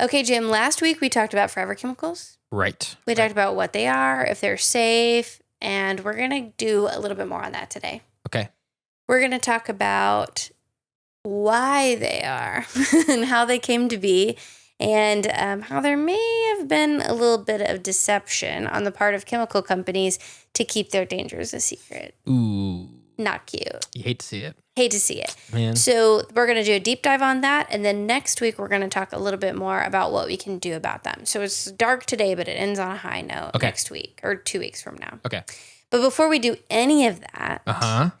Okay, Jim, last week we talked about forever chemicals. Right. We talked about what they are, if they're safe, and we're going to do a little bit more on that today. Okay. We're going to talk about why they are and how they came to be, and how there may have been a little bit of deception on the part of chemical companies to keep their dangers a secret. Ooh. Not cute. You hate to see it. Hate to see it. Man. So we're going to do a deep dive on that. And then next week, we're going to talk a little bit more about what we can do about them. So it's dark today, but it ends on a high note next week or 2 weeks from now. Okay. But before we do any of that,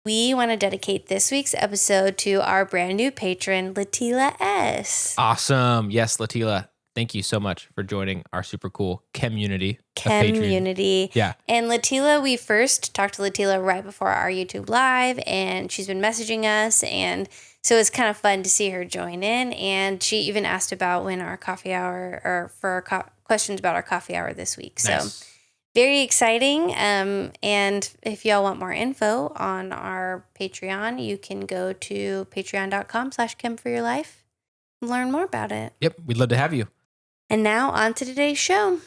we want to dedicate this week's episode to our brand new patron, Letila S. Awesome. Yes, Letila. Thank you so much for joining our super cool community. Community. Yeah. And Letila, we first talked to Letila right before our YouTube live, and she's been messaging us. And so it's kind of fun to see her join in. And she even asked about when our coffee hour, or for our questions about our coffee hour this week. Nice. So very exciting. And if y'all want more info on our Patreon, you can go to patreon.com/chemforyourlife and learn more about it. Yep. We'd love to have you. And now on to today's show.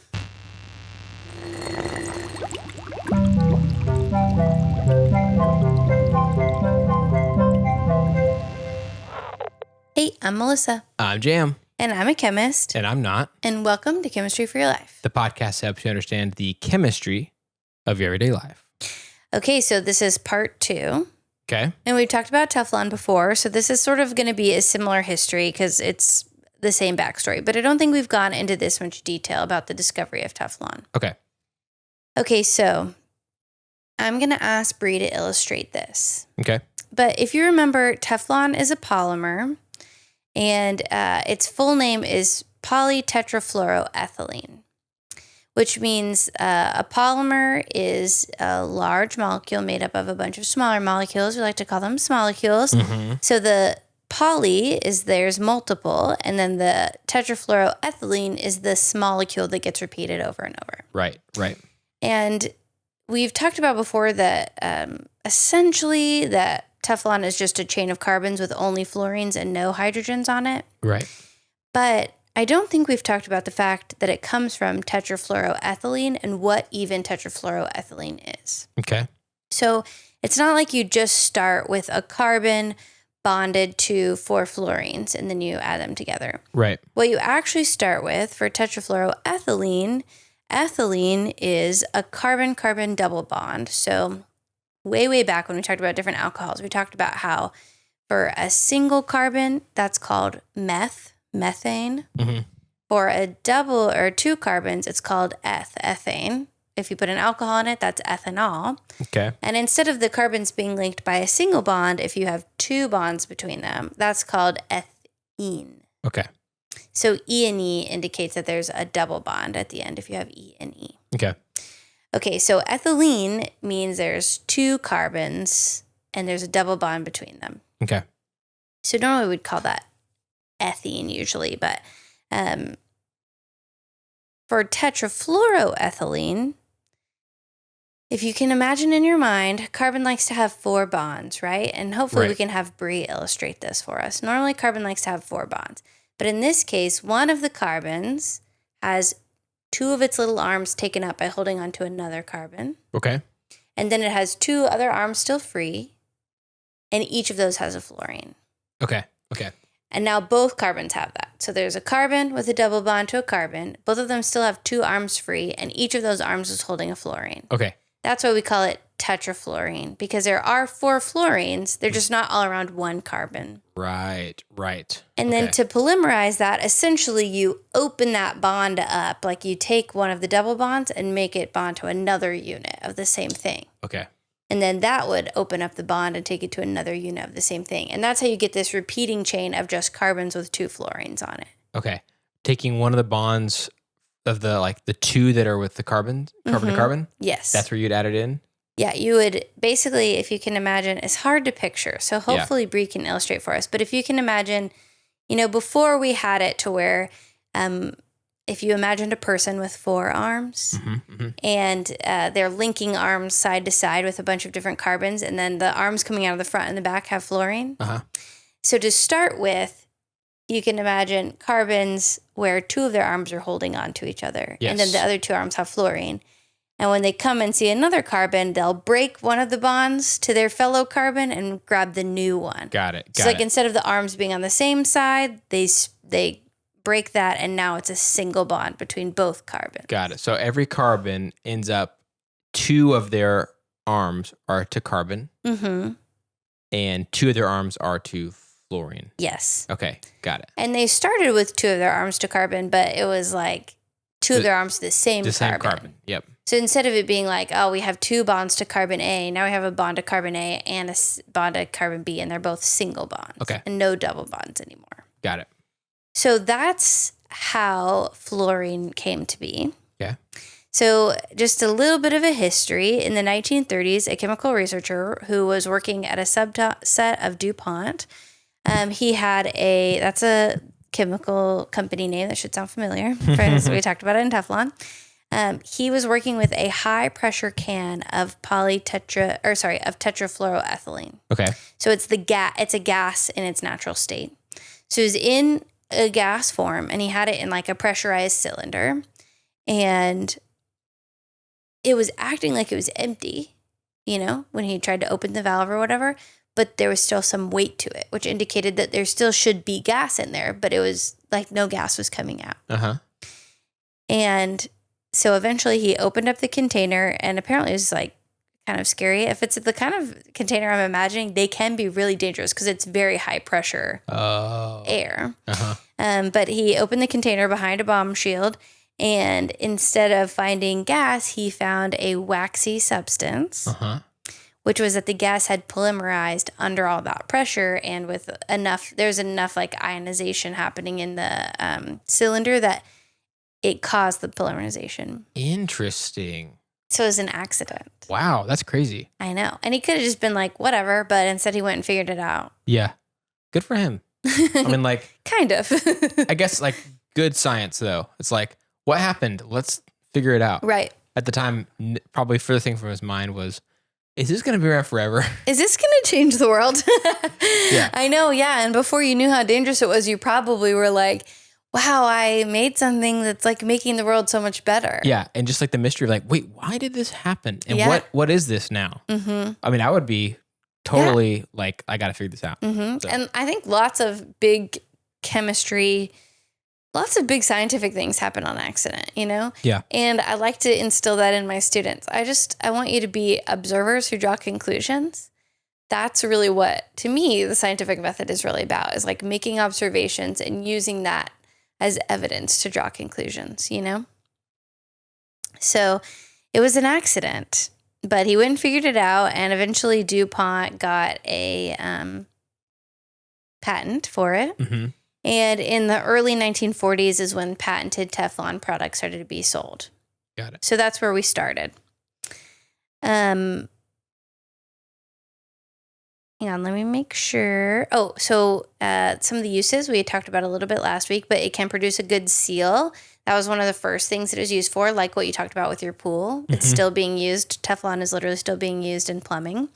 Hey, I'm Melissa. I'm Jam. And I'm a chemist. And I'm not. And welcome to Chemistry for Your Life. The podcast helps you understand the chemistry of your everyday life. Okay, so this is part 2. Okay. And we've talked about Teflon before, so this is sort of going to be a similar history because it's the same backstory. But I don't think we've gone into this much detail about the discovery of Teflon. Okay. Okay, so I'm going to ask Bri to illustrate this. Okay. But if you remember, Teflon is a polymer, and its full name is polytetrafluoroethylene, which means a polymer is a large molecule made up of a bunch of smaller molecules. We like to call them smolecules. Mm-hmm. So the poly is there's multiple, and then the tetrafluoroethylene is this molecule that gets repeated over and over. Right. And we've talked about before that essentially that Teflon is just a chain of carbons with only fluorines and no hydrogens on it. Right. But I don't think we've talked about the fact that it comes from tetrafluoroethylene and what even tetrafluoroethylene is. Okay. So it's not like you just start with a carbon bonded to 4 fluorines and then you add them together. Right. What you actually start with for tetrafluoroethylene, ethylene is a carbon-carbon double bond. So way back when we talked about different alcohols, we talked about how for a single carbon, that's called methane. Mm-hmm. For a double or 2 carbons, it's called ethane. If you put an alcohol in it, that's ethanol. Okay. And instead of the carbons being linked by a single bond, if you have 2 bonds between them, that's called ethene. Okay. So E and E indicates that there's a double bond at the end if you have E and E. Okay. Okay, so ethylene means there's 2 carbons and there's a double bond between them. Okay. So normally we'd call that ethene usually, but for tetrafluoroethylene, if you can imagine in your mind, carbon likes to have 4 bonds, right? And hopefully we can have Bri illustrate this for us. Normally carbon likes to have 4 bonds. But in this case, one of the carbons has 2 of its little arms taken up by holding onto another carbon. Okay. And then it has 2 other arms still free. And each of those has a fluorine. Okay. And now both carbons have that. So there's a carbon with a double bond to a carbon. Both of them still have 2 arms free. And each of those arms is holding a fluorine. Okay. That's why we call it tetrafluorine, because there are 4 fluorines. They're just not all around 1 carbon. Right. And then to polymerize that, essentially you open that bond up, like you take one of the double bonds and make it bond to another unit of the same thing. Okay. And then that would open up the bond and take it to another unit of the same thing. And that's how you get this repeating chain of just carbons with 2 fluorines on it. Okay. Taking one of the bonds of the 2 that are with the carbon to carbon? Yes. That's where you'd add it in? Yeah, you would basically, if you can imagine, it's hard to picture. So hopefully Bri can illustrate for us. But if you can imagine, before we had it to where if you imagined a person with 4 arms and they're linking arms side to side with a bunch of different carbons, and then the arms coming out of the front and the back have fluorine. Uh-huh. So to start with, you can imagine carbons where 2 of their arms are holding on to each other. Yes. And then the other 2 arms have fluorine. And when they come and see another carbon, they'll break one of the bonds to their fellow carbon and grab the new one. Got it. So like instead of the arms being on the same side, they break that, and now it's a single bond between both carbons. Got it. So every carbon ends up 2 of their arms are to carbon, and 2 of their arms are to fluorine. Yes. Okay, got it. And they started with 2 of their arms to carbon, but it was like 2 of their arms to the same carbon. Same carbon, yep. So instead of it being like, oh, we have 2 bonds to carbon A, now we have a bond to carbon A and a bond to carbon B, and they're both single bonds. Okay. And no double bonds anymore. Got it. So that's how fluorine came to be. Yeah. So just a little bit of a history. In the 1930s, a chemical researcher who was working at a subset of DuPont, he had that's a chemical company name that should sound familiar. We talked about it in Teflon. He was working with a high pressure can of tetrafluoroethylene. Okay. So it's it's a gas in its natural state. So it was in a gas form, and he had it in like a pressurized cylinder, and it was acting like it was empty, when he tried to open the valve or whatever, but there was still some weight to it, which indicated that there still should be gas in there, but it was like no gas was coming out. And so eventually he opened up the container, and apparently it was like kind of scary. If it's the kind of container I'm imagining, they can be really dangerous because it's very high pressure air. But he opened the container behind a bomb shield, and instead of finding gas, he found a waxy substance, which was that the gas had polymerized under all that pressure, and with there's enough like ionization happening in the cylinder that it caused the polymerization. Interesting. So it was an accident. Wow, that's crazy. I know. And he could have just been like, whatever, but instead he went and figured it out. Yeah. Good for him. I mean, like... kind of. I guess, like, good science, though. It's like, what happened? Let's figure it out. Right. At the time, probably further thing from his mind was, is this going to be around forever? Is this going to change the world? Yeah. I know, yeah. And before you knew how dangerous it was, you probably were like, wow, I made something that's like making the world so much better. Yeah. And just like the mystery of like, wait, why did this happen? And what is this now? I mean, I would be totally like, I got to figure this out. So. And I think lots of big scientific things happen on accident, Yeah. And I like to instill that in my students. I want you to be observers who draw conclusions. That's really what, to me, the scientific method is really about, is like making observations and using that as evidence to draw conclusions, So it was an accident, but he went and figured it out, and eventually DuPont got a patent for it. And in the early 1940s is when patented Teflon products started to be sold. Got it. So that's where we started. Hang on, let me make sure. Oh, so some of the uses we had talked about a little bit last week, but it can produce a good seal. That was one of the first things it was used for, like what you talked about with your pool. It's still being used. Teflon is literally still being used in plumbing.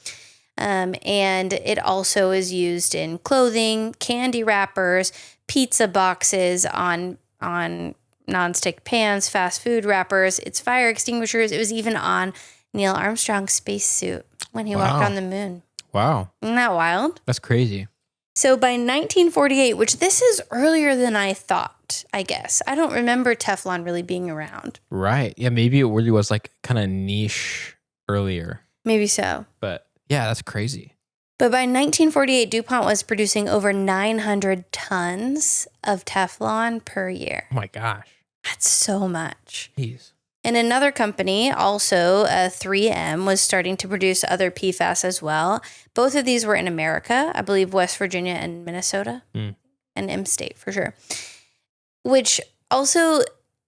And it also is used in clothing, candy wrappers, pizza boxes, on nonstick pans, fast food wrappers. It's fire extinguishers. It was even on Neil Armstrong's spacesuit when he walked on the moon. Wow. Isn't that wild? That's crazy. So by 1948, which this is earlier than I thought, I guess. I don't remember Teflon really being around. Right. Yeah, maybe it really was like kind of niche earlier. Maybe so. But yeah, that's crazy. But by 1948, DuPont was producing over 900 tons of Teflon per year. Oh my gosh. That's so much. Jeez. And another company, also 3M, was starting to produce other PFAS as well. Both of these were in America, I believe West Virginia and Minnesota, and M-State for sure. Which also,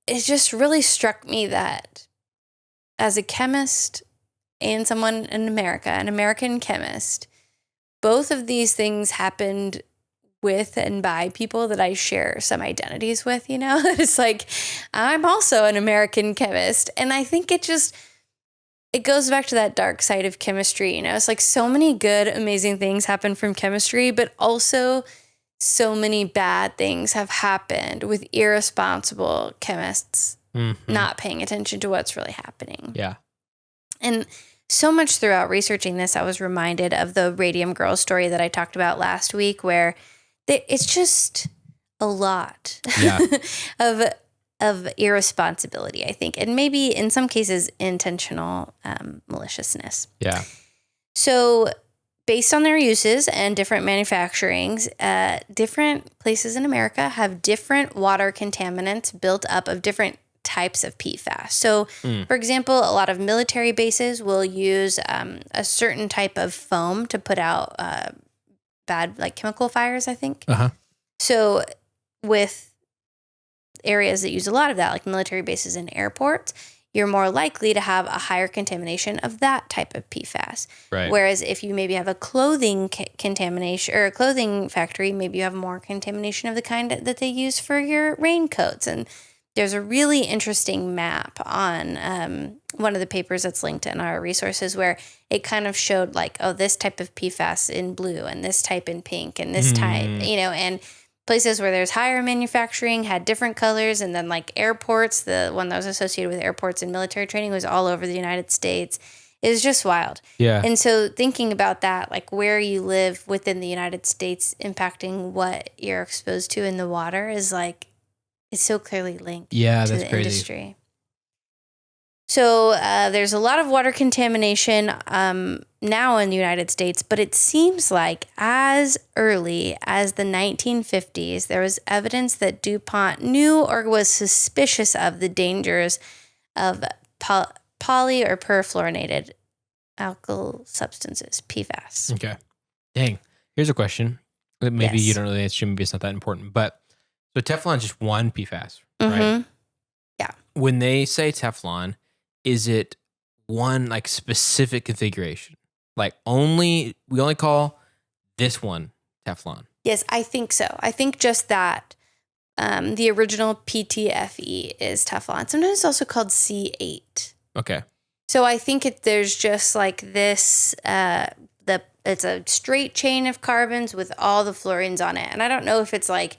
it just really struck me that as a chemist and someone in America, an American chemist, both of these things happened with and by people that I share some identities with, It's like, I'm also an American chemist. And I think it goes back to that dark side of chemistry, It's like so many good, amazing things happen from chemistry, but also so many bad things have happened with irresponsible chemists not paying attention to what's really happening. Yeah. And so much throughout researching this, I was reminded of the Radium Girl story that I talked about last week, where it's just a lot of irresponsibility, I think, and maybe in some cases intentional maliciousness. Yeah. So based on their uses and different manufacturings, different places in America have different water contaminants built up of different types of PFAS. So, for example, a lot of military bases will use a certain type of foam to put out bad, like chemical fires, I think. So with areas that use a lot of that, like military bases and airports, you're more likely to have a higher contamination of that type of PFAS. Right. Whereas if you maybe have a clothing contamination or a clothing factory, maybe you have more contamination of the kind that they use for your raincoats. And there's a really interesting map on one of the papers that's linked in our resources where it kind of showed like, oh, this type of PFAS in blue and this type in pink and this type, and places where there's higher manufacturing had different colors. And then like airports, the one that was associated with airports and military training was all over the United States. It was just wild. Yeah. And so thinking about that, like where you live within the United States impacting what you're exposed to in the water is like, it's so clearly linked to the industry. So there's a lot of water contamination now in the United States, but it seems like as early as the 1950s, there was evidence that DuPont knew or was suspicious of the dangers of poly or perfluorinated alkyl substances, PFAS. Okay. Dang. Here's a question. Maybe you don't know the answer. Maybe it's not that important. But so Teflon is just one PFAS, right? Yeah. When they say Teflon, is it one like specific configuration? Like we only call this one Teflon? Yes, I think so. I think just that the original PTFE is Teflon. Sometimes it's also called C8. Okay. So I think there's just like this, it's a straight chain of carbons with all the fluorines on it. And I don't know if it's like,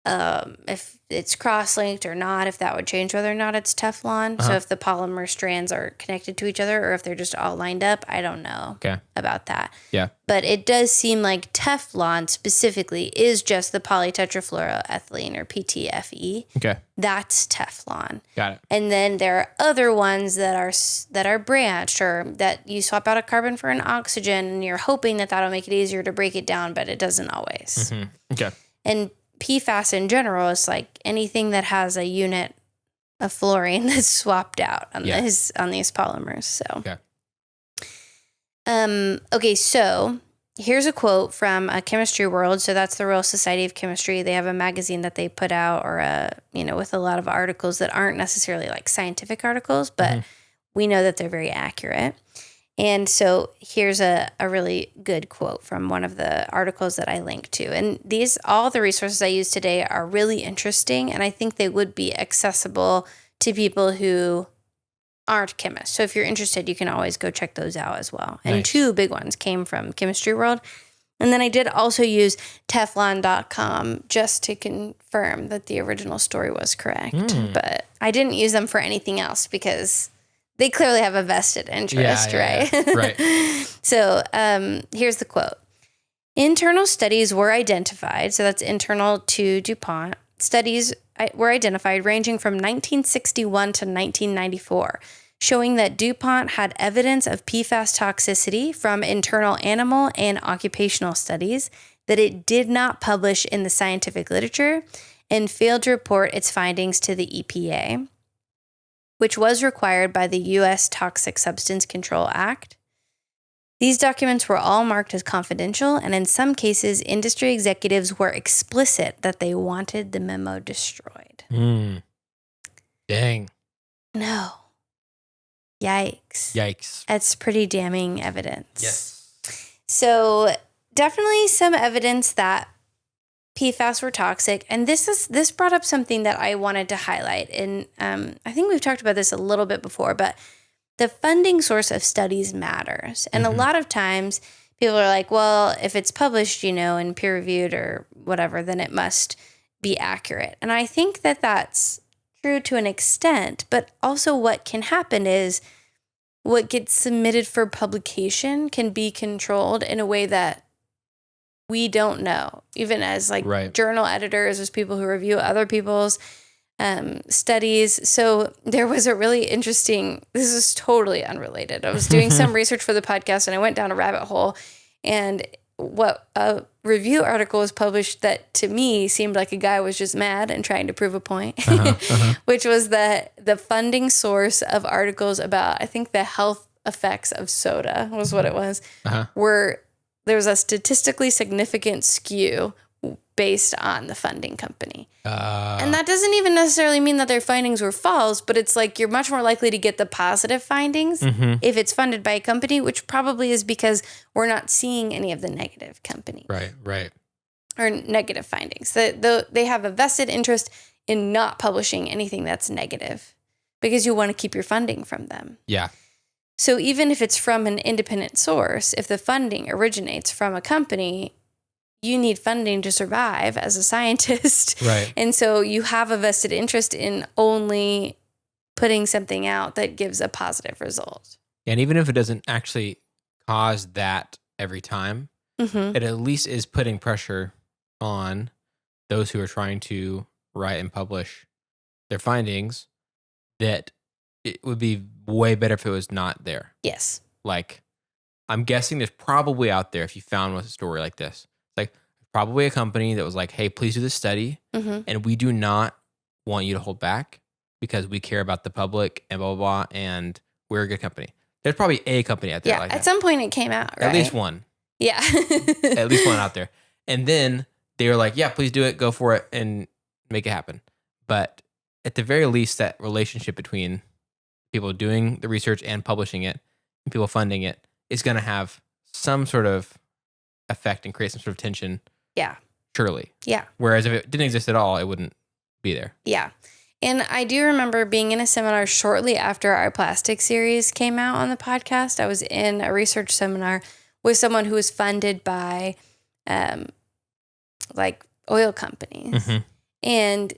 if it's cross-linked or not, if that would change whether or not it's Teflon. So if the polymer strands are connected to each other or if they're just all lined up, I don't know about that. Yeah. But it does seem like Teflon specifically is just the polytetrafluoroethylene or PTFE. Okay. That's Teflon. Got it. And then there are other ones that are branched or that you swap out a carbon for an oxygen and you're hoping that that'll make it easier to break it down, but it doesn't always. Okay. And PFAS in general is like anything that has a unit of fluorine that's swapped out on these polymers. So, okay, so here's a quote from Chemistry World. So that's the Royal Society of Chemistry. They have a magazine that they put out, or with a lot of articles that aren't necessarily like scientific articles, but we know that they're very accurate. And so here's a really good quote from one of the articles that I linked to. And all the resources I use today are really interesting, and I think they would be accessible to people who aren't chemists. So if you're interested, you can always go check those out as well. Nice. And two big ones came from Chemistry World. And then I did also use Teflon.com just to confirm that the original story was correct. But I didn't use them for anything else because they clearly have a vested interest, right? Yeah. Right. So here's the quote. Internal studies were identified, so that's internal to DuPont. Studies were identified ranging from 1961 to 1994, showing that DuPont had evidence of PFAS toxicity from internal animal and occupational studies that it did not publish in the scientific literature and failed to report its findings to the EPA, which was required by the U.S. Toxic Substance Control Act. These documents were all marked as confidential, and in some cases, industry executives were explicit that they wanted the memo destroyed. Dang. No. Yikes. That's pretty damning evidence. Yes. So definitely some evidence that PFAS were toxic. And this brought up something that I wanted to highlight. And I think we've talked about this a little bit before, but the funding source of studies matters. And a lot of times people are like, well, if it's published, and peer-reviewed or whatever, then it must be accurate. And I think that that's true to an extent, but also what can happen is what gets submitted for publication can be controlled in a way that we don't know. Even as journal editors, there's people who review other people's studies. So there was a really interesting, this is totally unrelated. I was doing some research for the podcast and I went down a rabbit hole, and what a review article was published that to me seemed like a guy was just mad and trying to prove a point, which was that the funding source of articles about, I think, the health effects of soda was what it was, were there was a statistically significant skew based on the funding company. And that doesn't even necessarily mean that their findings were false, but it's like you're much more likely to get the positive findings if it's funded by a company, which probably is because we're not seeing any of the negative company. Right. Or negative findings. They have a vested interest in not publishing anything that's negative because you want to keep your funding from them. Yeah. So even if it's from an independent source, if the funding originates from a company, you need funding to survive as a scientist. Right. And so you have a vested interest in only putting something out that gives a positive result. And even if it doesn't actually cause that every time, it at least is putting pressure on those who are trying to write and publish their findings that it would be way better if it was not there. Yes. Like, I'm guessing there's probably out there, if you found a story like this, like probably a company that was like, hey, please do this study. And we do not want you to hold back because we care about the public and blah, blah, blah. And we're a good company. There's probably a company out there like that. At some point it came out, right? At least one. Yeah. At least one out there. And then they were like, yeah, please do it. Go for it and make it happen. But at the very least, that relationship between people doing the research and publishing it and people funding it is going to have some sort of effect and create some sort of tension. Yeah. Surely. Yeah. Whereas if it didn't exist at all, it wouldn't be there. Yeah. And I do remember being in a seminar shortly after our plastic series came out on the podcast. I was in a research seminar with someone who was funded by oil companies. And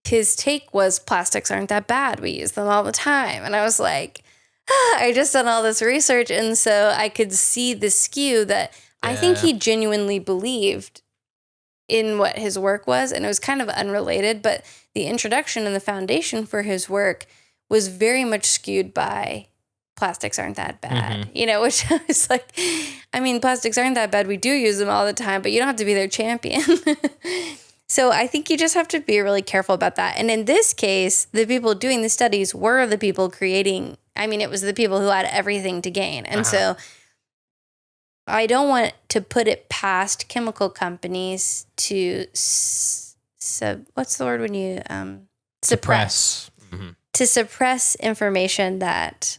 his take was plastics aren't that bad. We use them all the time. And I was like, I just done all this research. And so I could see the skew that I think he genuinely believed in what his work was. And it was kind of unrelated, but the introduction and the foundation for his work was very much skewed by plastics aren't that bad, which I was like, I mean, plastics aren't that bad. We do use them all the time, but you don't have to be their champion. So I think you just have to be really careful about that. And in this case, the people doing the studies were the people creating, it was the people who had everything to gain. And so I don't want to put it past chemical companies to, what's the word when you suppress? To suppress information that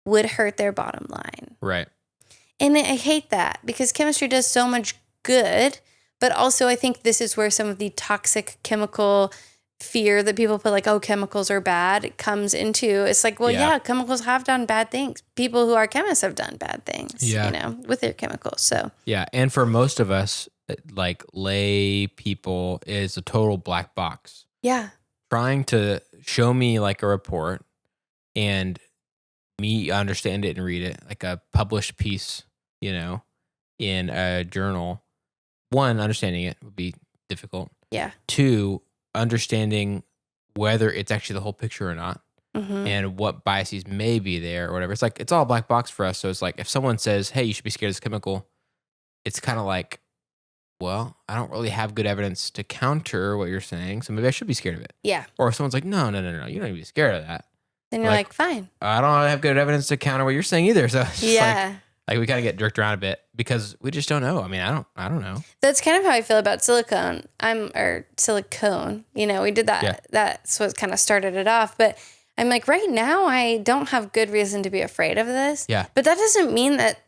would hurt their bottom line. Right. And I hate that because chemistry does so much good, but also I think this is where some of the toxic chemical fear that people put like, oh, chemicals are bad, comes into. It's like, well, yeah, chemicals have done bad things. People who are chemists have done bad things, with their chemicals. So yeah, and for most of us, like lay people, is a total black box. Yeah. Trying to show me like a report and me understand it and read it, like a published piece, in a journal. One, understanding it would be difficult. Yeah. Two, understanding whether it's actually the whole picture or not, and what biases may be there or whatever. It's like, it's all a black box for us. So it's like, if someone says, hey, you should be scared of this chemical, it's kind of like, well, I don't really have good evidence to counter what you're saying, so maybe I should be scared of it. Yeah. Or if someone's like, no, you don't need to be scared of that. Then you're like fine. I don't have good evidence to counter what you're saying either. So it's like we kind of get jerked around a bit because we just don't know. I don't know. That's kind of how I feel about silicone. Silicone. We did that. Yeah. That's what kind of started it off. But I'm like, right now, I don't have good reason to be afraid of this. Yeah. But that doesn't mean that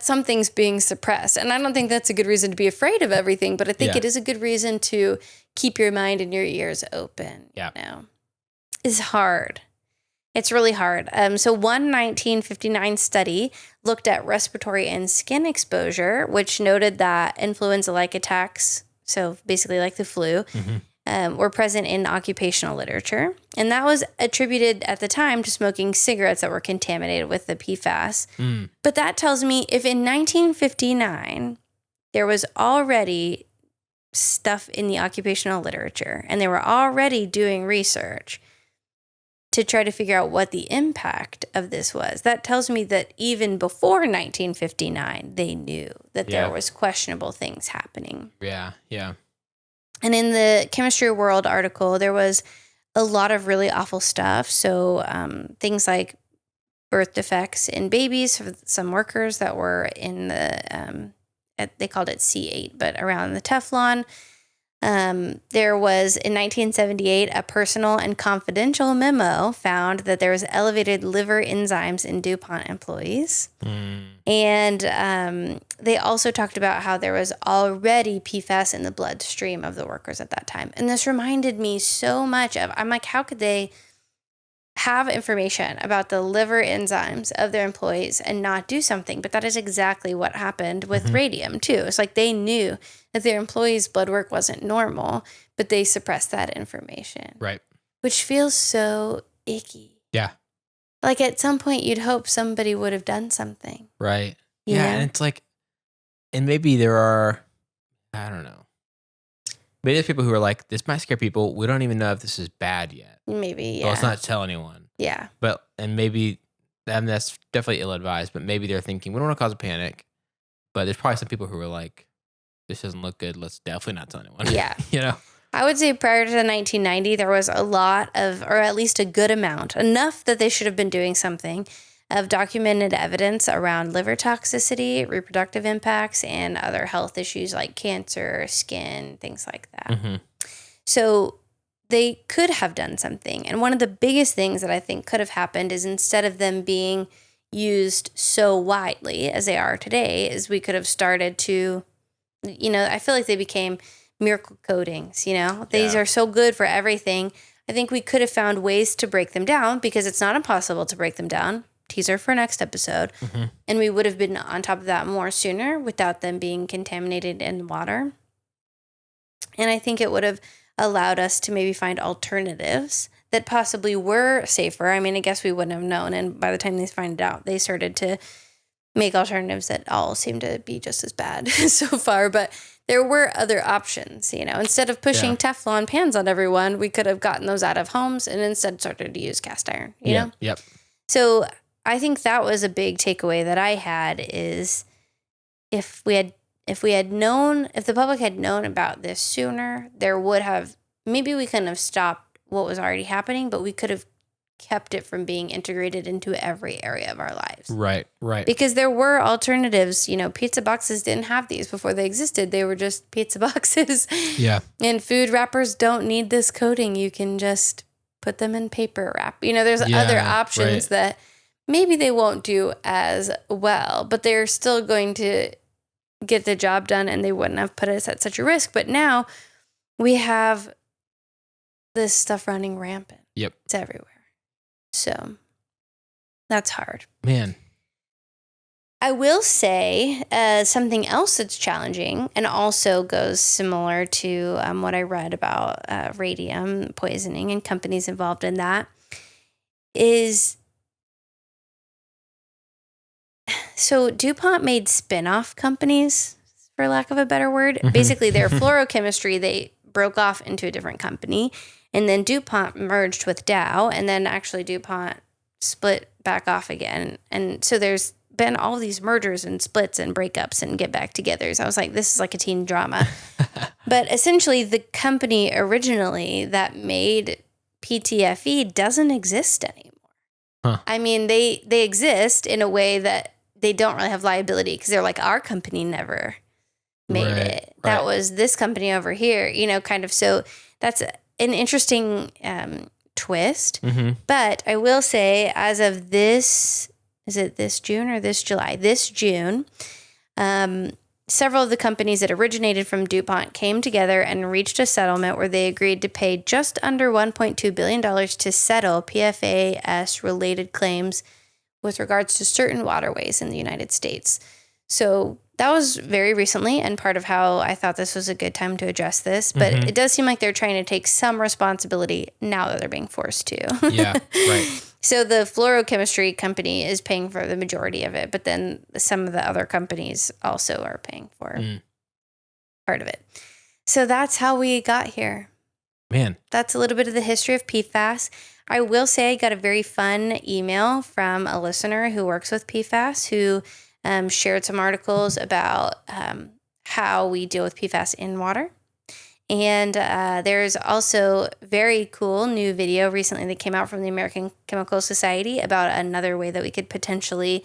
something's being suppressed. And I don't think that's a good reason to be afraid of everything, but I think it is a good reason to keep your mind and your ears open. Yeah. It's hard. It's really hard. So one 1959 study looked at respiratory and skin exposure, which noted that influenza-like attacks, so basically like the flu, were present in occupational literature. And that was attributed at the time to smoking cigarettes that were contaminated with the PFAS. But that tells me if in 1959 there was already stuff in the occupational literature and they were already doing research to try to figure out what the impact of this was, that tells me that even before 1959, they knew that there was questionable things happening. Yeah. And in the Chemistry World article, there was a lot of really awful stuff. So things like birth defects in babies for some workers that were in the, they called it C8, but around the Teflon. There was, in 1978, a personal and confidential memo found that there was elevated liver enzymes in DuPont employees. And they also talked about how there was already PFAS in the bloodstream of the workers at that time. And this reminded me so much of, I'm like, how could they have information about the liver enzymes of their employees and not do something? But that is exactly what happened with radium too. It's like they knew that their employees' blood work wasn't normal, but they suppressed that information. Right. Which feels so icky. Yeah. Like at some point you'd hope somebody would have done something. Right. You yeah. know? And it's like, and maybe there are, I don't know. Maybe there's people who are like, this might scare people. We don't even know if this is bad yet. Maybe, yeah. So let's not tell anyone. Yeah. But, and maybe, and that's definitely ill-advised, but maybe they're thinking, we don't want to cause a panic. But there's probably some people who are like, this doesn't look good. Let's definitely not tell anyone. Yeah. You know? I would say prior to 1990, there was a lot of, or at least a good amount, enough that they should have been doing something, of documented evidence around liver toxicity, reproductive impacts, and other health issues like cancer, skin, things like that. So they could have done something. And one of the biggest things that I think could have happened is, instead of them being used so widely as they are today, is we could have started to, you know, I feel like they became miracle coatings, you know? These are so good for everything. I think we could have found ways to break them down, because it's not impossible to break them down. Teaser for next episode. And we would have been on top of that more sooner without them being contaminated in water. And I think it would have allowed us to maybe find alternatives that possibly were safer. I mean, I guess we wouldn't have known. And by the time they find out, they started to make alternatives that all seem to be just as bad so far. But there were other options, you know. Instead of pushing Teflon pans on everyone, we could have gotten those out of homes and instead started to use cast iron, you know? Yep. So I think that was a big takeaway that I had, is if the public had known about this sooner, there would have, maybe we couldn't have stopped what was already happening, but we could have kept it from being integrated into every area of our lives. Right. Because there were alternatives. You know, pizza boxes didn't have these before they existed. They were just pizza boxes. Yeah. And food wrappers don't need this coating. You can just put them in paper wrap. You know, there's other options that maybe they won't do as well, but they're still going to get the job done, and they wouldn't have put us at such a risk. But now we have this stuff running rampant. Yep. It's everywhere. So that's hard. Man. I will say something else that's challenging, and also goes similar to what I read about radium poisoning and companies involved in that, is, so DuPont made spin-off companies, for lack of a better word. Basically, their fluorochemistry, they broke off into a different company. And then DuPont merged with Dow, and then actually DuPont split back off again. And so there's been all these mergers and splits and breakups and get back togethers. I was like, this is like a teen drama. But essentially, the company originally that made PTFE doesn't exist anymore. I mean, they exist in a way that they don't really have liability, because they're like, our company never made it. That was this company over here, you know, kind of. So that's an interesting twist. But I will say, as of this, is it this June or this July? This June, several of the companies that originated from DuPont came together and reached a settlement where they agreed to pay just under $1.2 billion to settle PFAS-related claims with regards to certain waterways in the United States. So that was very recently, and part of how I thought this was a good time to address this. But it does seem like they're trying to take some responsibility now that they're being forced to. Yeah, right. So the fluorochemistry company is paying for the majority of it, but then some of the other companies also are paying for part of it. So that's how we got here. Man. That's a little bit of the history of PFAS. I will say I got a very fun email from a listener who works with PFAS who shared some articles about how we deal with PFAS in water. And there's also very cool new video recently that came out from the American Chemical Society about another way that we could potentially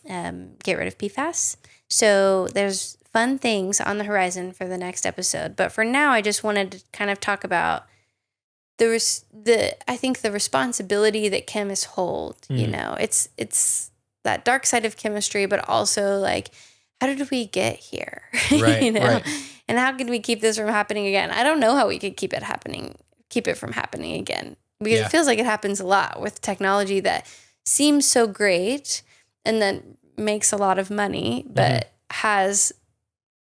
get rid of PFAS. So there's fun things on the horizon for the next episode. But for now, I just wanted to kind of talk about I think the responsibility that chemists hold. You know, it's that dark side of chemistry, but also like, how did we get here? Right, you know? right. And how can we keep this from happening again? I don't know how we could keep it from happening again. Because it feels like it happens a lot with technology that seems so great and then makes a lot of money, but has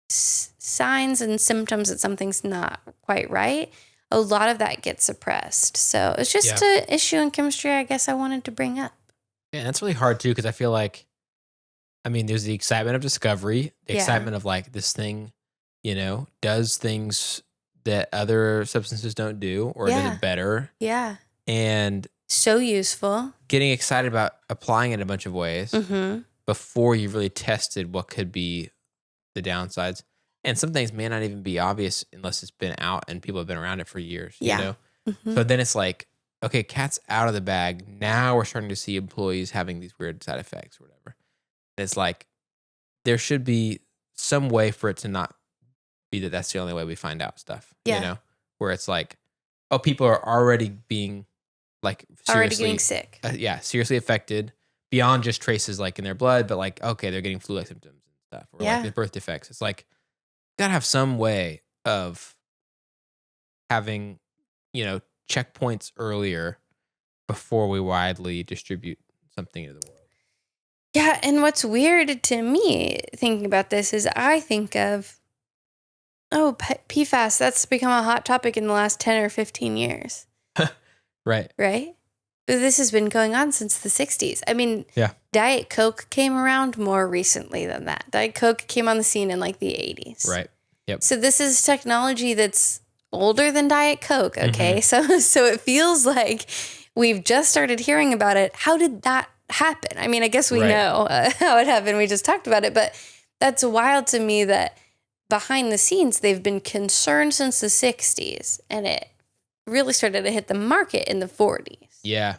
signs and symptoms that something's not quite right. A lot of that gets suppressed. So it's just an issue in chemistry I guess I wanted to bring up. Yeah, that's really hard too, because I feel like, I mean, there's the excitement of discovery, the excitement of like this thing, you know, does things that other substances don't do, or does it better. Yeah. And so useful. Getting excited about applying it in a bunch of ways before you've really tested what could be the downsides. And some things may not even be obvious unless it's been out and people have been around it for years, you know? So then it's like, okay, cat's out of the bag. Now we're starting to see employees having these weird side effects or whatever. And it's like, there should be some way for it to not be that that's the only way we find out stuff, you know? Where it's like, oh, people are already being like seriously, already getting sick. Seriously affected beyond just traces like in their blood, but like, okay, they're getting flu-like symptoms and stuff, or like the birth defects. It's like, you gotta have some way of having, you know, checkpoints earlier before we widely distribute something into the world. Yeah, and what's weird to me thinking about this is I think of, PFAS, that's become a hot topic in the last 10 or 15 years. Right. Right? But this has been going on since the 60s. I mean, Diet Coke came around more recently than that. Diet Coke came on the scene in like the 80s. Right. Yep. So this is technology that's older than Diet Coke, okay? So it feels like we've just started hearing about it. How did that happen? I mean, I guess we know how it happened. We just talked about it, but that's wild to me that behind the scenes, they've been concerned since the 60s, and it really started to hit the market in the 40s. Yeah.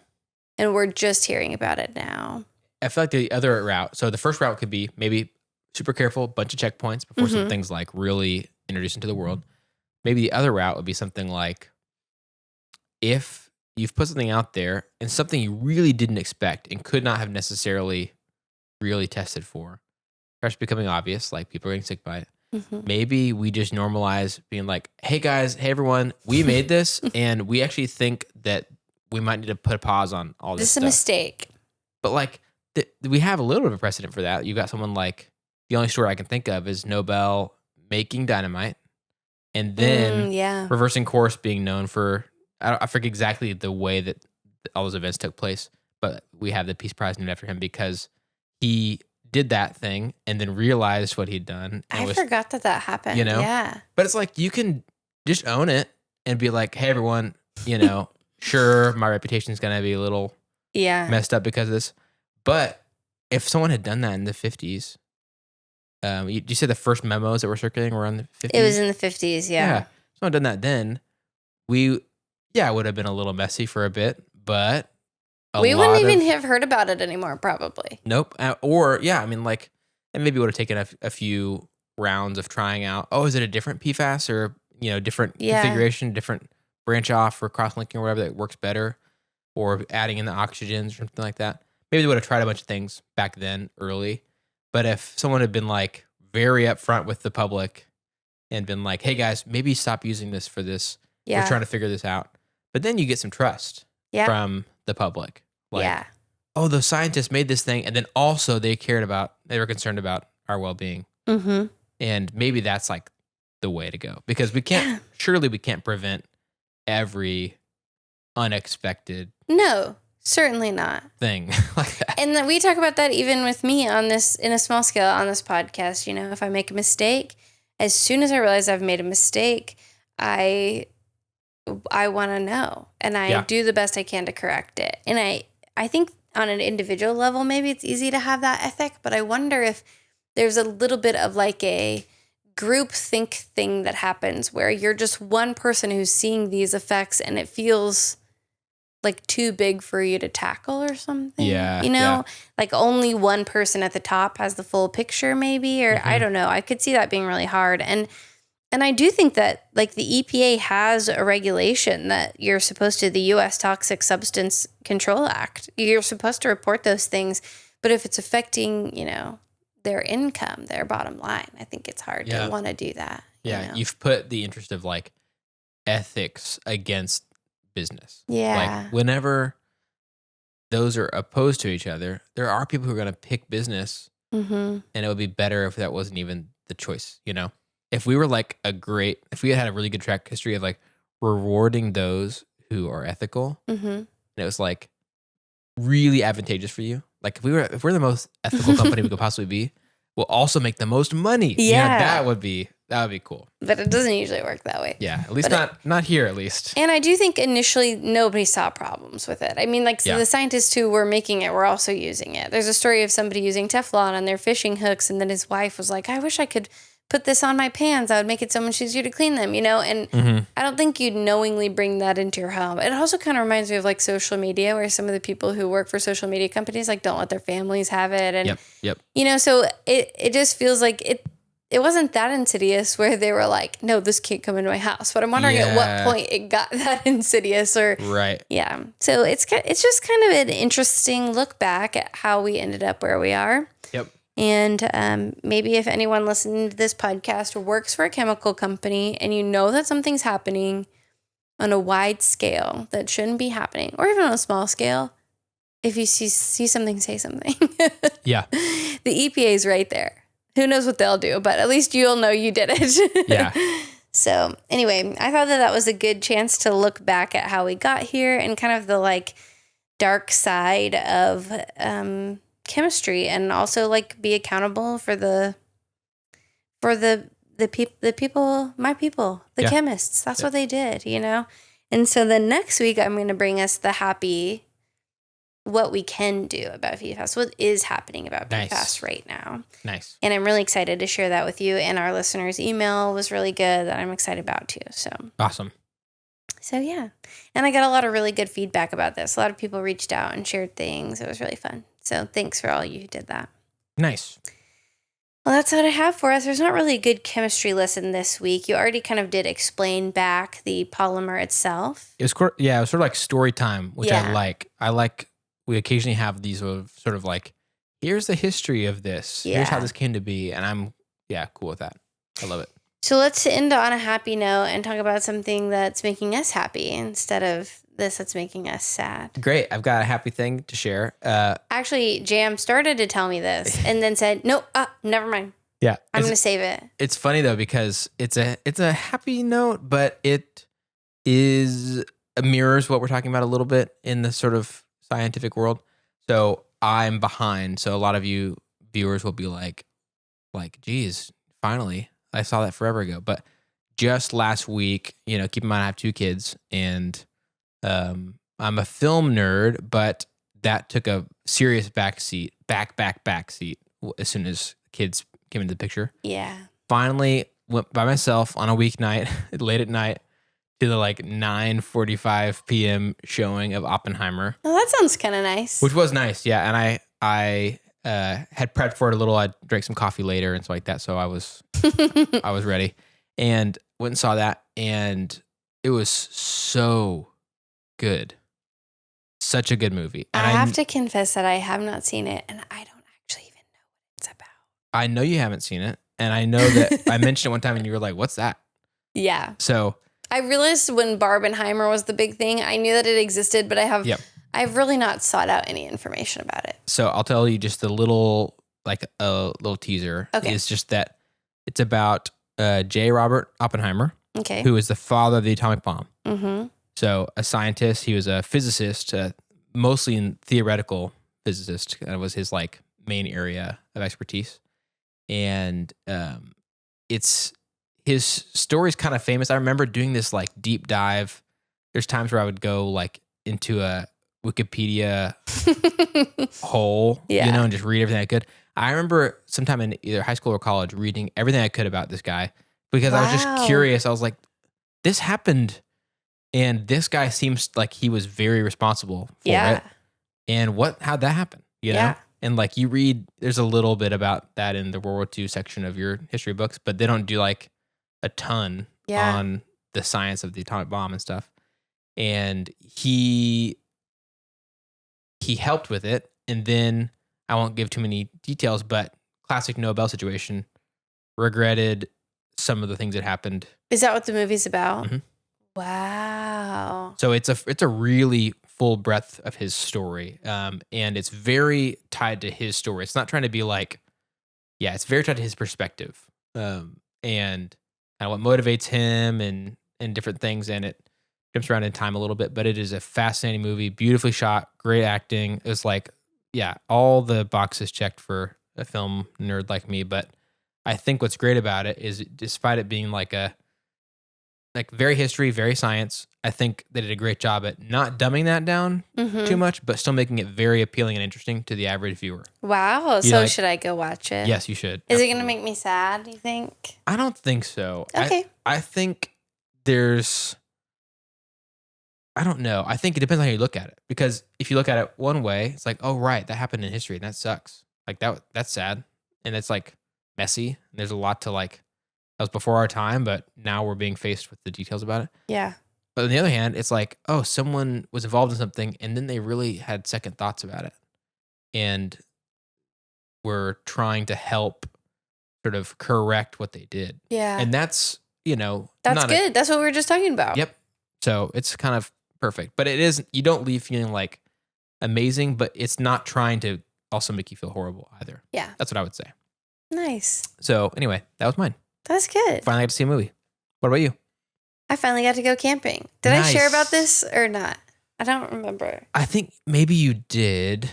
And we're just hearing about it now. I feel like the other route, so the first route could be maybe super careful, bunch of checkpoints before something's like really introduced into the world. Maybe the other route would be something like, if you've put something out there and something you really didn't expect and could not have necessarily really tested for starts becoming obvious, like people are getting sick by it. Maybe we just normalize being like, hey guys, hey everyone, we made this and we actually think that we might need to put a pause on all this stuff. This is a mistake. But like, we have a little bit of a precedent for that. You got someone like, the only story I can think of is Nobel making dynamite and then reversing course, being known for, I forget exactly the way that all those events took place, but we have the Peace Prize named after him because he did that thing and then realized what he'd done. I forgot that happened. You know? Yeah. But it's like, you can just own it and be like, hey, everyone, you know, sure, my reputation is going to be a little messed up because of this. But if someone had done that in the 50s, you said the first memos that were circulating were in the 50s? It was in the 50s, yeah. If someone had done that then, it would have been a little messy for a bit, but we wouldn't even have heard about it anymore, probably. Nope. I mean, like, and maybe would have taken a few rounds of trying out, is it a different PFAS or, you know, different configuration, different branch off or cross-linking or whatever that works better, or adding in the oxygens or something like that. Maybe they would have tried a bunch of things back then early. But if someone had been like very upfront with the public and been like, hey guys, maybe stop using this for this. Yeah. We're trying to figure this out. But then you get some trust from the public. Like, oh, the scientists made this thing. And then also they were concerned about our well-being. Mm-hmm. And maybe that's like the way to go, because surely we can't prevent every unexpected. No, certainly not. Thing like that. And then we talk about that even with me on this, in a small scale on this podcast. You know, if I make a mistake, as soon as I realize I've made a mistake, I want to know, and I do the best I can to correct it. And I think on an individual level, maybe it's easy to have that ethic, but I wonder if there's a little bit of like a group think thing that happens where you're just one person who's seeing these effects and it feels like too big for you to tackle or something. Yeah. You know, like only one person at the top has the full picture maybe, or I don't know. I could see that being really hard. And I do think that like the EPA has a regulation that you're supposed to, the U.S. Toxic Substance Control Act, you're supposed to report those things. But if it's affecting, you know, their income, their bottom line, I think it's hard to want to do that. Yeah. You know? You've put the interest of like ethics against business. Yeah. Like whenever those are opposed to each other, there are people who are going to pick business, and it would be better if that wasn't even the choice, you know? If we were like if we had a really good track history of like rewarding those who are ethical, and it was like really advantageous for you. Like if we're the most ethical company we could possibly be, we'll also make the most money. Yeah. You know, that would be cool. But it doesn't usually work that way. Yeah. At least not here, at least. And I do think initially nobody saw problems with it. I mean, like the scientists who were making it were also using it. There's a story of somebody using Teflon on their fishing hooks, and then his wife was like, I wish I could put this on my pans. I would make it so much easier to clean them, you know? And I don't think you'd knowingly bring that into your home. It also kind of reminds me of like social media, where some of the people who work for social media companies like don't let their families have it. And, you know, so it just feels like it wasn't that insidious where they were like, no, this can't come into my house. But I'm wondering at what point it got that insidious or. Right. Yeah. So it's just kind of an interesting look back at how we ended up where we are. Yep. And maybe if anyone listening to this podcast works for a chemical company and you know that something's happening on a wide scale that shouldn't be happening, or even on a small scale, if you see something, say something. Yeah. The EPA is right there. Who knows what they'll do, but at least you'll know you did it. Yeah. So anyway, I thought that was a good chance to look back at how we got here and kind of the like dark side of chemistry, and also like be accountable for the people, my people, the chemists. That's what they did, you know? And so then next week I'm going to bring us what we can do about PFAS, what is happening about PFAS right now. Nice. And I'm really excited to share that with you. And our listeners' email was really good that I'm excited about too. So awesome. So yeah. And I got a lot of really good feedback about this. A lot of people reached out and shared things. It was really fun. So thanks for all you who did that. Nice. Well, that's what I have for us. There's not really a good chemistry lesson this week. You already kind of did explain back the polymer itself. It was sort of like story time, which I like. We occasionally have these sort of like, here's the history of this. Here's how this came to be. And I'm cool with that. I love it. So let's end on a happy note and talk about something that's making us happy instead of this that's making us sad. Great. I've got a happy thing to share. Actually, Jam started to tell me this and then said, no, never mind. Yeah. I'm going to save it. It's funny though, because it's a happy note, but it mirrors what we're talking about a little bit in the sort of scientific world. So I'm behind. So a lot of you viewers will be like, geez, finally, I saw that forever ago. But just last week, you know, keep in mind I have 2 kids, and I'm a film nerd, but that took a serious back seat as soon as kids came into the picture. Yeah. Finally went by myself on a weeknight, late at night, to the like 9:45 p.m. showing of Oppenheimer. Oh, that sounds kind of nice. Which was nice, yeah. And I had prepped for it a little. I drank some coffee later and stuff like that, so I was ready. And went and saw that, and it was so good. Such a good movie. And I have to confess that I have not seen it, and I don't actually even know what it's about. I know you haven't seen it. And I know that I mentioned it one time and you were like, what's that? Yeah. So I realized when Barbenheimer was the big thing, I knew that it existed, but I've really not sought out any information about it. So I'll tell you just a little teaser. Okay. It's just that it's about J. Robert Oppenheimer, okay, who is the father of the atomic bomb. Mm-hmm. So a scientist, he was a physicist, mostly in theoretical physicist. That was his like main area of expertise. And it's his story's kind of famous. I remember doing this like deep dive. There's times where I would go like into a Wikipedia hole, and just read everything I could. I remember sometime in either high school or college reading everything I could about this guy because I was just curious. I was like, this happened and this guy seems like he was very responsible for it. And how'd that happen? You know? And like you read, there's a little bit about that in the World War II section of your history books, but they don't do like a ton on the science of the atomic bomb and stuff. And he helped with it. And then I won't give too many details, but classic Nobel situation, regretted some of the things that happened. Is that what the movie's about? Mm-hmm. Wow. So it's a really full breadth of his story. And it's very tied to his story. It's not trying to be like, it's very tied to his perspective. And what motivates him and different things. And it jumps around in time a little bit, but it is a fascinating movie, beautifully shot, great acting. It was like, all the boxes checked for a film nerd like me. But I think what's great about it is, despite it being like very history, very science, I think they did a great job at not dumbing that down too much, but still making it very appealing and interesting to the average viewer. Wow. So should I go watch it? Yes, you should. Is it going to make me sad, do you think? I don't think so. Okay. I think I don't know. I think it depends on how you look at it. Because if you look at it one way, it's like, oh, right, that happened in history and that sucks. Like that's sad. And it's like messy. And there's a lot to like, that was before our time, but now we're being faced with the details about it. Yeah. But on the other hand, it's like, oh, someone was involved in something and then they really had second thoughts about it. And were trying to help sort of correct what they did. Yeah. And that's, that's good. That's what we were just talking about. Yep. So it's kind of perfect. But it is, you don't leave feeling like amazing, but it's not trying to also make you feel horrible either. Yeah. That's what I would say. Nice. So anyway, that was mine. That's good. Finally got to see a movie. What about you? I finally got to go camping. Did I share about this or not? I don't remember. I think maybe you did.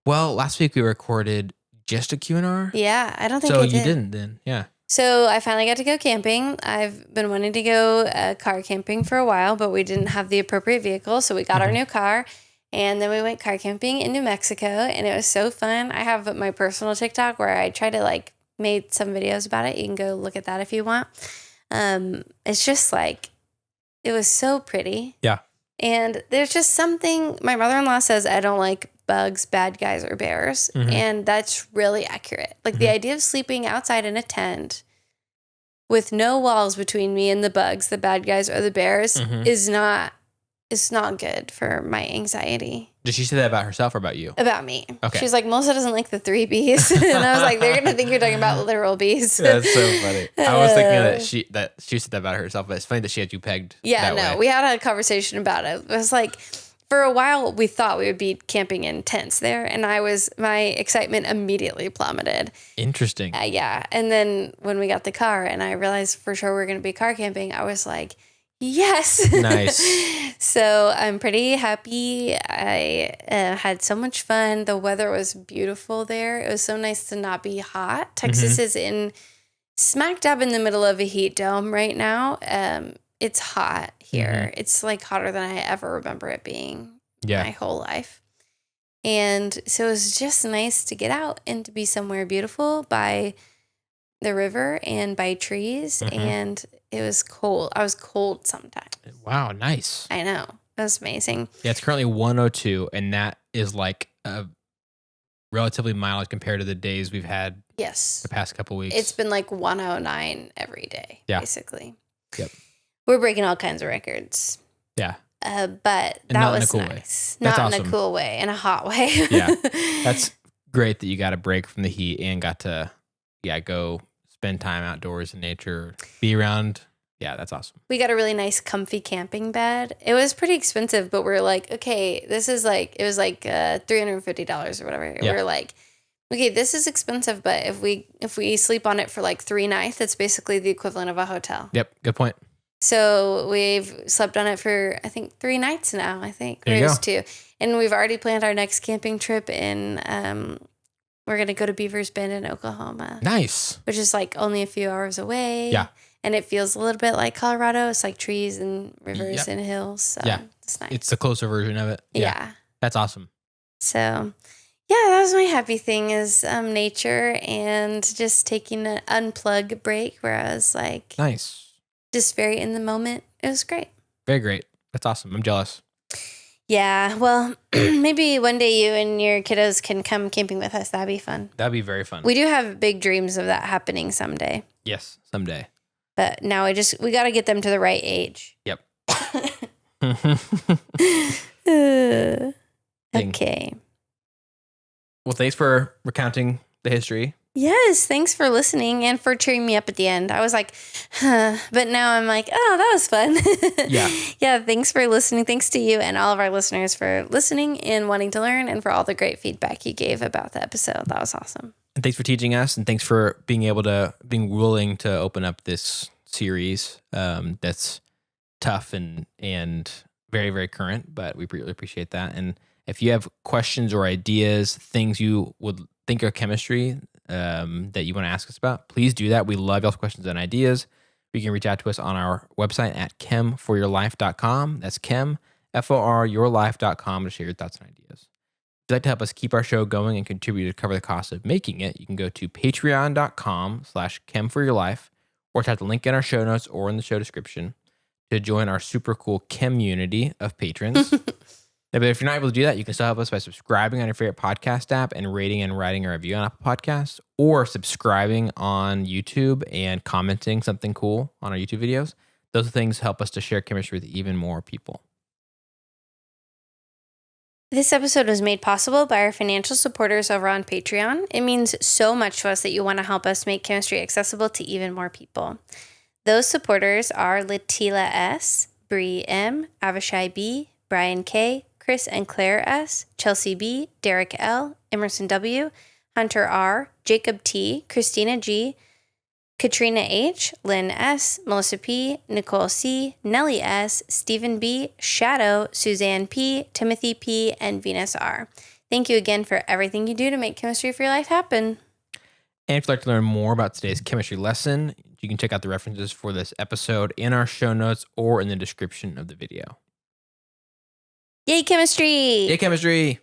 Well, last week we recorded just a Q&R. Yeah, I don't think I did. So you didn't then, yeah. So I finally got to go camping. I've been wanting to go car camping for a while, but we didn't have the appropriate vehicle. So we got our new car and then we went car camping in New Mexico and it was so fun. I have my personal TikTok where I try to made some videos about it. You can go look at that if you want. It's just it was so pretty. Yeah. And there's just something, my mother-in-law says I don't like bugs, bad guys, or bears. And that's really accurate. The idea of sleeping outside in a tent with no walls between me and the bugs, the bad guys, or the bears is not good for my anxiety. Did she say that about herself or about you? About me. Okay. She's like, Melissa doesn't like the 3 bees. And I was like, they're going to think you're talking about literal bees. That's so funny. I was thinking that she said that about herself, but it's funny that she had you pegged. Yeah, no, we had a conversation about it. It was like, for a while, we thought we would be camping in tents there. And my excitement immediately plummeted. Interesting. Yeah. And then when we got the car and I realized for sure we were going to be car camping, I was like, yes. Nice. So I'm pretty happy. I had so much fun. The weather was beautiful there. It was so nice to not be hot. Texas is in smack dab in the middle of a heat dome right now. It's hot here. It's hotter than I ever remember it being my whole life. And so it was just nice to get out and to be somewhere beautiful by the river and by trees. And it was cold. I was cold sometimes. Wow, nice. I know. That was amazing. Yeah, it's currently 102, and that is relatively mild compared to the days we've had the past couple weeks. It's been 109 every day, basically. Yep. We're breaking all kinds of records. Yeah. But that was nice. Not awesome. In a cool way, in a hot way. Yeah. That's great that you got a break from the heat and got to go spend time outdoors in nature, be around. Yeah, that's awesome. We got a really nice comfy camping bed. It was pretty expensive, but we're like, okay, this is like, it was like $350 or whatever. Yeah. We're like, okay, this is expensive, but if we sleep on it for like 3 nights, it's basically the equivalent of a hotel. Yep, good point. So we've slept on it for, I think, 3 nights now, I think. There you go. 2. And we've already planned our next camping trip in, we're going to go to Beaver's Bend in Oklahoma. Nice. Which is like only a few hours away. Yeah. And it feels a little bit like Colorado. It's like trees and rivers and hills. So it's nice. It's the closer version of it. Yeah. That's awesome. So, yeah, that was my happy thing is nature and just taking an unplug break where I was like, nice. Just very in the moment. It was great. Very great. That's awesome. I'm jealous. Yeah. Well, maybe one day you and your kiddos can come camping with us. That'd be fun. That'd be very fun. We do have big dreams of that happening someday. Yes, someday. But now we got to get them to the right age. Yep. Okay. Well, thanks for recounting the history. Yes, thanks for listening and for cheering me up at the end. I was like, huh. But now I'm like, oh, that was fun. Yeah. Yeah, thanks for listening. Thanks to you and all of our listeners for listening and wanting to learn and for all the great feedback you gave about the episode. That was awesome. And thanks for teaching us, and thanks for being willing to open up this series that's tough and very, very current, but we really appreciate that. And if you have questions or ideas, things you would think are chemistry that you want to ask us about, please do that. We love y'all's questions and ideas. You can reach out to us on our website at chemforyourlife.com. That's chem, F-O-R, yourlife.com to share your thoughts and ideas. If you'd like to help us keep our show going and contribute to cover the cost of making it, you can go to patreon.com/chemforyourlife or type the link in our show notes or in the show description to join our super cool community of patrons. But if you're not able to do that, you can still help us by subscribing on your favorite podcast app and rating and writing a review on Apple Podcasts, or subscribing on YouTube and commenting something cool on our YouTube videos. Those things help us to share chemistry with even more people. This episode was made possible by our financial supporters over on Patreon. It means so much to us that you want to help us make chemistry accessible to even more people. Those supporters are Letila S, Bri M, Avishai B, Brian K, Chris and Claire S, Chelsea B, Derek L, Emerson W, Hunter R, Jacob T, Kristina G, Katrina H, Lyn S, Melissa P, Nichole C, Nelly S, Stephen B, Shadow, Suzanne P, Timothy P, and Venus R. Thank you again for everything you do to make chemistry for your life happen. And if you'd like to learn more about today's chemistry lesson, you can check out the references for this episode in our show notes or in the description of the video. Yay, chemistry! Yay, chemistry!